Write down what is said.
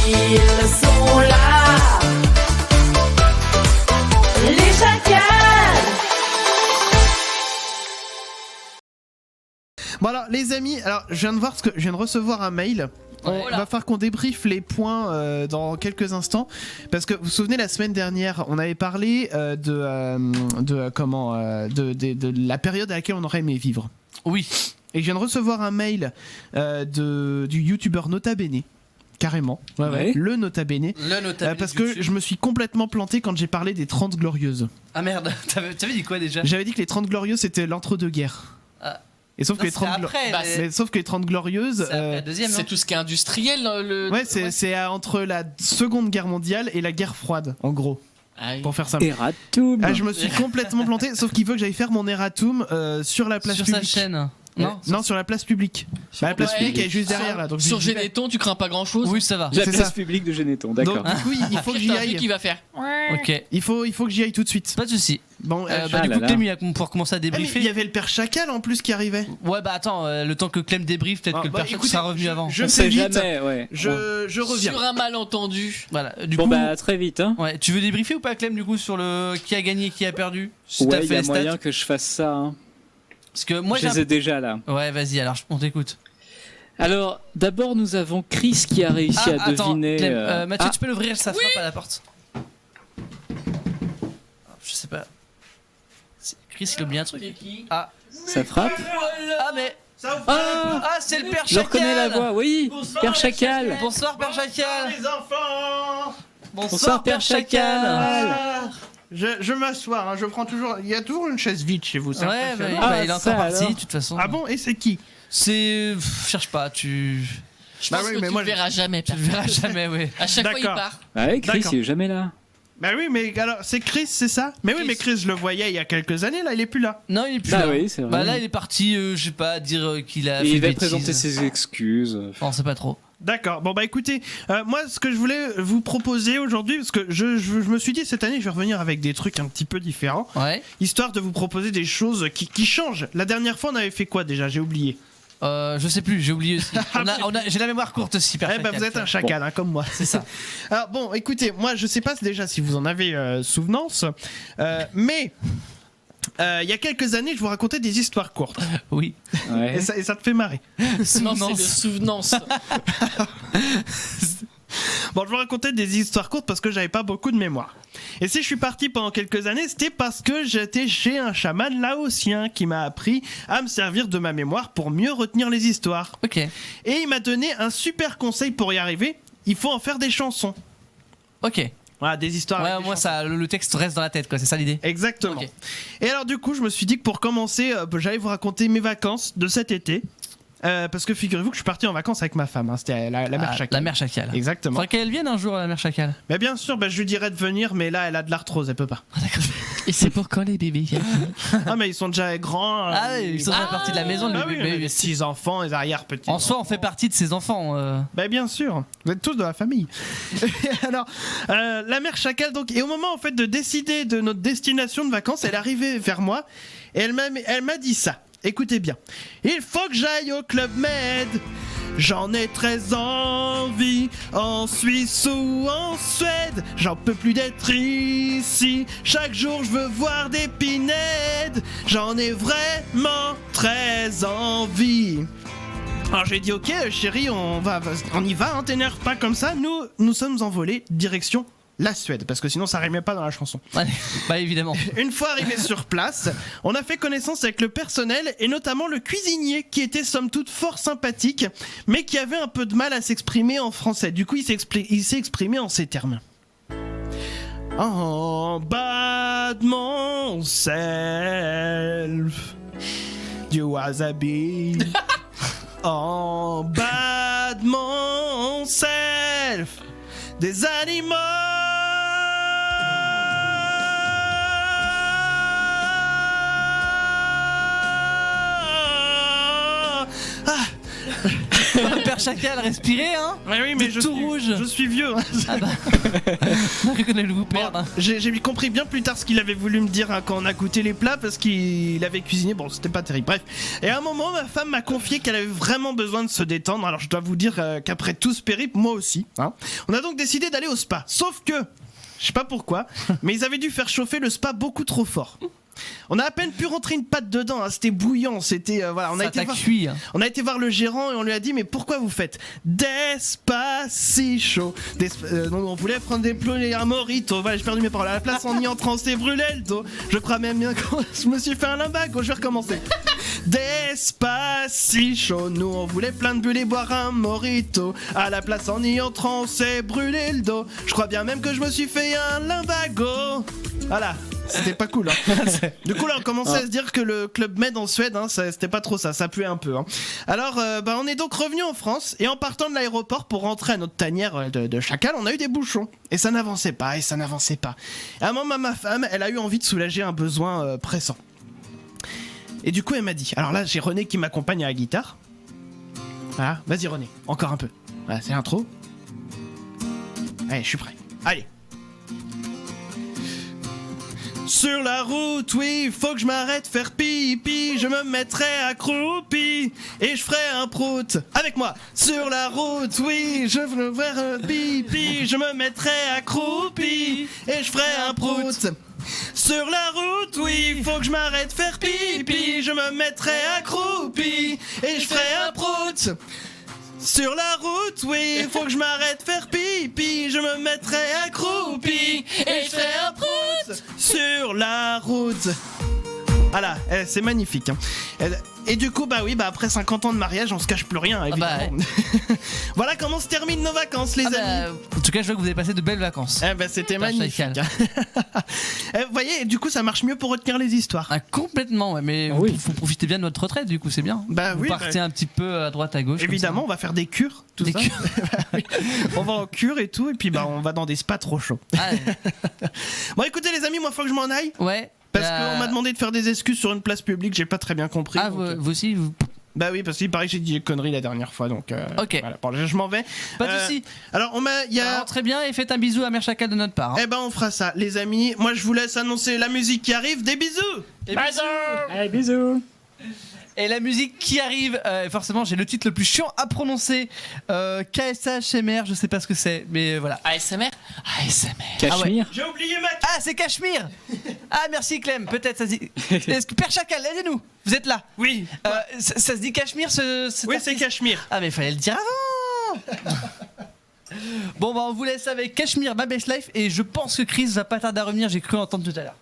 ils sont là. Les chacals. Bon alors les amis, alors je viens de voir je viens de recevoir un mail. On va faire qu'on débriefe les points dans quelques instants parce que vous vous souvenez la semaine dernière on avait parlé de la période à laquelle on aurait aimé vivre. Oui. Et je viens de recevoir un mail du youtubeur Nota Bene. Carrément, Ouais. Le Nota Bene. Le notable. Parce que je me suis complètement planté quand j'ai parlé des 30 Glorieuses. Ah merde, t'avais dit quoi déjà? J'avais dit que les 30 Glorieuses c'était l'entre-deux-guerres. Ah. Et sauf Non, que les c'était 30 après, Bah, mais- mais sauf que les 30 Glorieuses C'est après la deuxième, non? C'est tout ce qui est industriel. ouais, c'est entre la Seconde Guerre mondiale et la guerre froide, en gros, pour faire simple. Eratum. Ah, je me suis complètement planté, sauf qu'il veut que j'aille faire mon erratum sur la place Sur sa publique. chaîne. Non, Non, sur la place publique. Bah, la place Ouais. publique elle est juste derrière là. Donc Sur j'y vais. Généton, tu crains pas grand chose. Oui, ça va. La c'est place ça. publique de Généton, d'accord. Donc du coup, il faut que j'y T'as un truc aille. qui va faire. Ok. Il faut que j'y aille tout de suite. Pas de soucis. Bon, Du Ah coup, là là. Clem, il va pouvoir commencer à ah, mais débriefer. il y avait le père Chacal en plus qui arrivait. Ouais, bah attends, le temps que Clem débriefe, peut-être Ah, que le bah, perso écoutez, sera revenu avant. Je On fais sait vite. jamais, ouais. Je reviens. Sur un malentendu. Voilà. Du Bon coup, bah très vite, hein. ouais, tu veux débriefer ou pas, Clem, du coup, sur le qui a gagné, qui a perdu? Si t'as Ouais, il fait y a les stats. moyen que je fasse ça. Hein. Parce que moi, Je j'ai les ai déjà là. Ouais, vas-y, alors on t'écoute. Alors, d'abord, nous avons Chris qui a réussi à attends, deviner. Clem, Mathieu, ah, tu peux l'ouvrir, ça frappe à la porte. Je sais pas. Chris, il a oublié un truc. Ah, ça frappe. ah mais. Ah, C'est le père Je Chacal. reconnais la voix, oui. Père Chacal. Bonsoir, père Chacal. les enfants. Bonsoir, Père Chacal. Je m'assois, hein, je prends toujours. Il y a toujours une chaise vide chez vous, c'est Ouais, impressionnant. bah, Ah, il est ça, encore parti, alors. de toute façon. Ah bon, et c'est qui? C'est. Cherche pas, tu. Je Bah pense oui, que mais tu moi, le verras jamais. Tu le verras jamais, ouais. À chaque fois, il D'accord. part. Ah ouais, Chris, D'accord. il est jamais là. Bah oui, mais alors c'est Chris, c'est ça? Mais oui, Chris. mais Chris, je le voyais il y a quelques années, là, il est plus là. Non, il est plus Ah là. oui, c'est vrai. Bah là, il est parti, je sais pas, dire qu'il a Et fait il va bêtise. présenter ses excuses. Non, c'est pas trop. D'accord, bon bah écoutez, moi ce que je voulais vous proposer aujourd'hui, parce que je me suis dit cette année je vais revenir avec des trucs un petit peu différents, Ouais. histoire de vous proposer des choses qui changent. La dernière fois on avait fait quoi déjà? J'ai oublié. Je sais plus, j'ai oublié aussi. J'ai la mémoire courte aussi, père Eh bah Chacal, vous êtes tu un vois. chacal, hein, comme moi. C'est ça. Alors bon, écoutez, moi je sais pas déjà si vous en avez souvenance, mais il y a quelques années je vous racontais des histoires courtes. Oui. Ouais. Et ça te fait marrer. Non, c'est de souvenance. Bon, je vous racontais des histoires courtes parce que j'avais pas beaucoup de mémoire. Et si je suis parti pendant quelques années, c'était parce que j'étais chez un chaman laotien qui m'a appris à me servir de ma mémoire pour mieux retenir les histoires. Ok. Et il m'a donné un super conseil pour y arriver. Il faut en faire des chansons. Ok. Voilà, des histoires. avec Ouais, des moi, chansons. ça, le texte reste dans la tête, quoi. C'est ça l'idée. Exactement. Ok. Et alors du coup, je me suis dit que pour commencer, j'allais vous raconter mes vacances de cet été. Parce que figurez-vous que je suis parti en vacances avec ma femme. Hein. C'était la mère Ah, Chacal. La mère Chacal. Exactement. Faudrait qu'elle vienne un jour, la mère Chacal. Mais bien sûr, je lui dirais de venir, mais là, elle a de l'arthrose, elle peut pas. Et c'est pour quand les bébés? Ah, mais ils sont déjà grands. Ah, oui, ils sont déjà partis de la maison, Ah le oui, bébé. on a des petits enfants, les arrière-petits. En soi, on fait partie de ses enfants. Bah bien sûr, vous êtes tous de la famille. Et alors, la mère Chacal, donc, et au moment en fait de décider de notre destination de vacances, elle est arrivée vers moi et elle m'a dit ça. Écoutez bien. Il faut que j'aille au Club Med. J'en ai très envie, en Suisse ou en Suède. J'en peux plus d'être ici. Chaque jour je veux voir des pinèdes. J'en ai vraiment très envie. Alors j'ai dit ok chérie, on y va, hein, t'énerve pas comme ça. Nous sommes envolés direction la Suède, parce que sinon ça rimait pas dans la chanson. Ouais, bah évidemment. Une fois arrivé sur place, on a fait connaissance avec le personnel et notamment le cuisinier qui était somme toute fort sympathique, mais qui avait un peu de mal à s'exprimer en français. Du coup, il s'est exprimé en ces termes. En bas de mon self, du wasabi. En bas de mon self, des animaux. Mère Chacal, respirez, hein. Ouais, oui, mais Vous êtes tout rouge. je suis vieux. Hein. Ah bah. On reconnaît le vous perdre. hein. J'ai compris bien plus tard ce qu'il avait voulu me dire hein, quand on a goûté les plats parce qu'il avait cuisiné. Bon, c'était pas terrible. Bref. Et à un moment, ma femme m'a confié qu'elle avait vraiment besoin de se détendre. Alors, je dois vous dire qu'après tout ce périple, moi aussi. Hein, on a donc décidé d'aller au spa. Sauf que, je sais pas pourquoi, mais ils avaient dû faire chauffer le spa beaucoup trop fort. On a à peine pu rentrer une patte dedans, hein, c'était bouillant, c'était voilà, on a Ça été t'a voir, cuit. hein. on a été voir le gérant et on lui a dit mais pourquoi vous faites Despacito on voulait prendre des plots et un morito, voilà j'ai perdu mes paroles, à la place en y entrant c'est brûlé le dos, je crois même bien que je me suis fait un limbago, je vais recommencer. Despacito, nous on voulait plein de bulles et boire un morito, à la place en y entrant on s'est brûlé le dos, je crois bien même que je me suis fait un limbago. Voilà. C'était pas cool. Hein. Du coup là on commençait à se dire que le Club Med en Suède, hein, c'était pas trop ça, ça puait un peu. Hein. Alors on est donc revenu en France et en partant de l'aéroport pour rentrer à notre tanière de chacal, on a eu des bouchons et ça n'avançait pas et ça n'avançait pas. Et à un moment ma femme, elle a eu envie de soulager un besoin pressant. Et du coup elle m'a dit, alors là j'ai René qui m'accompagne à la guitare. Voilà, vas-y René, encore un peu. Voilà, c'est l'intro. Allez, je suis prêt. Allez. Sur la route, oui, faut que je m'arrête faire pipi. Je me mettrai accroupi et je ferai un prout. Avec moi. Sur la route, oui, je veux faire pipi. Je me mettrai accroupi et je ferai un prout. Sur la route, oui, faut que je m'arrête faire pipi. Je me mettrai accroupi et je ferai un prout. Sur la route, oui, faut que je m'arrête faire pipi. Je me mettrai accroupi et je ferai un prout. Sur la route. Voilà, c'est magnifique. Hein. Et du coup, après 50 ans de mariage, on se cache plus rien, évidemment. Voilà comment se terminent nos vacances, les amis. En tout cas, je vois que vous avez passé de belles vacances. C'était magnifique. Vous voyez, du coup, ça marche mieux pour retenir les histoires. Ah, complètement, ouais, mais faut profiter bien de votre retraite, du coup, c'est bien. Vous partez un petit peu à droite, à gauche. Évidemment, on va faire des cures, tout des ça. Cures. On va en cure et tout, et puis on va dans des spas trop chauds. Ah, ouais. Bon, écoutez, les amis, moi, faut que je m'en aille. Ouais. Parce qu'on m'a demandé de faire des excuses sur une place publique, j'ai pas très bien compris. Ah, donc, vous aussi Bah oui, parce qu'il paraît que j'ai dit des conneries la dernière fois, donc. Ok. Voilà, bon, je m'en vais. Pas de soucis. Alors, Très bien, et faites un bisou à Mère Chacal de notre part. hein. Eh ben, on fera ça, les amis. Moi, je vous laisse annoncer la musique qui arrive. Des bisous. Allez, bisous. Et la musique qui arrive, forcément j'ai le titre le plus chiant à prononcer, KSHMR, je sais pas ce que c'est, mais voilà. ASMR. ASMR. Cachemire. J'ai oublié ma. Ah, c'est Cachemire. Ah, merci Clem, peut-être ça se dit. Est-ce que Père Chacal, aidez-nous, vous êtes là. Oui. Ça se dit Cachemire ce Oui, artiste c'est Cachemire. Ah, mais fallait le dire avant. Bon, on vous laisse avec Cachemire, ma best life, et je pense que Chris va pas tarder à revenir, j'ai cru entendre tout à l'heure.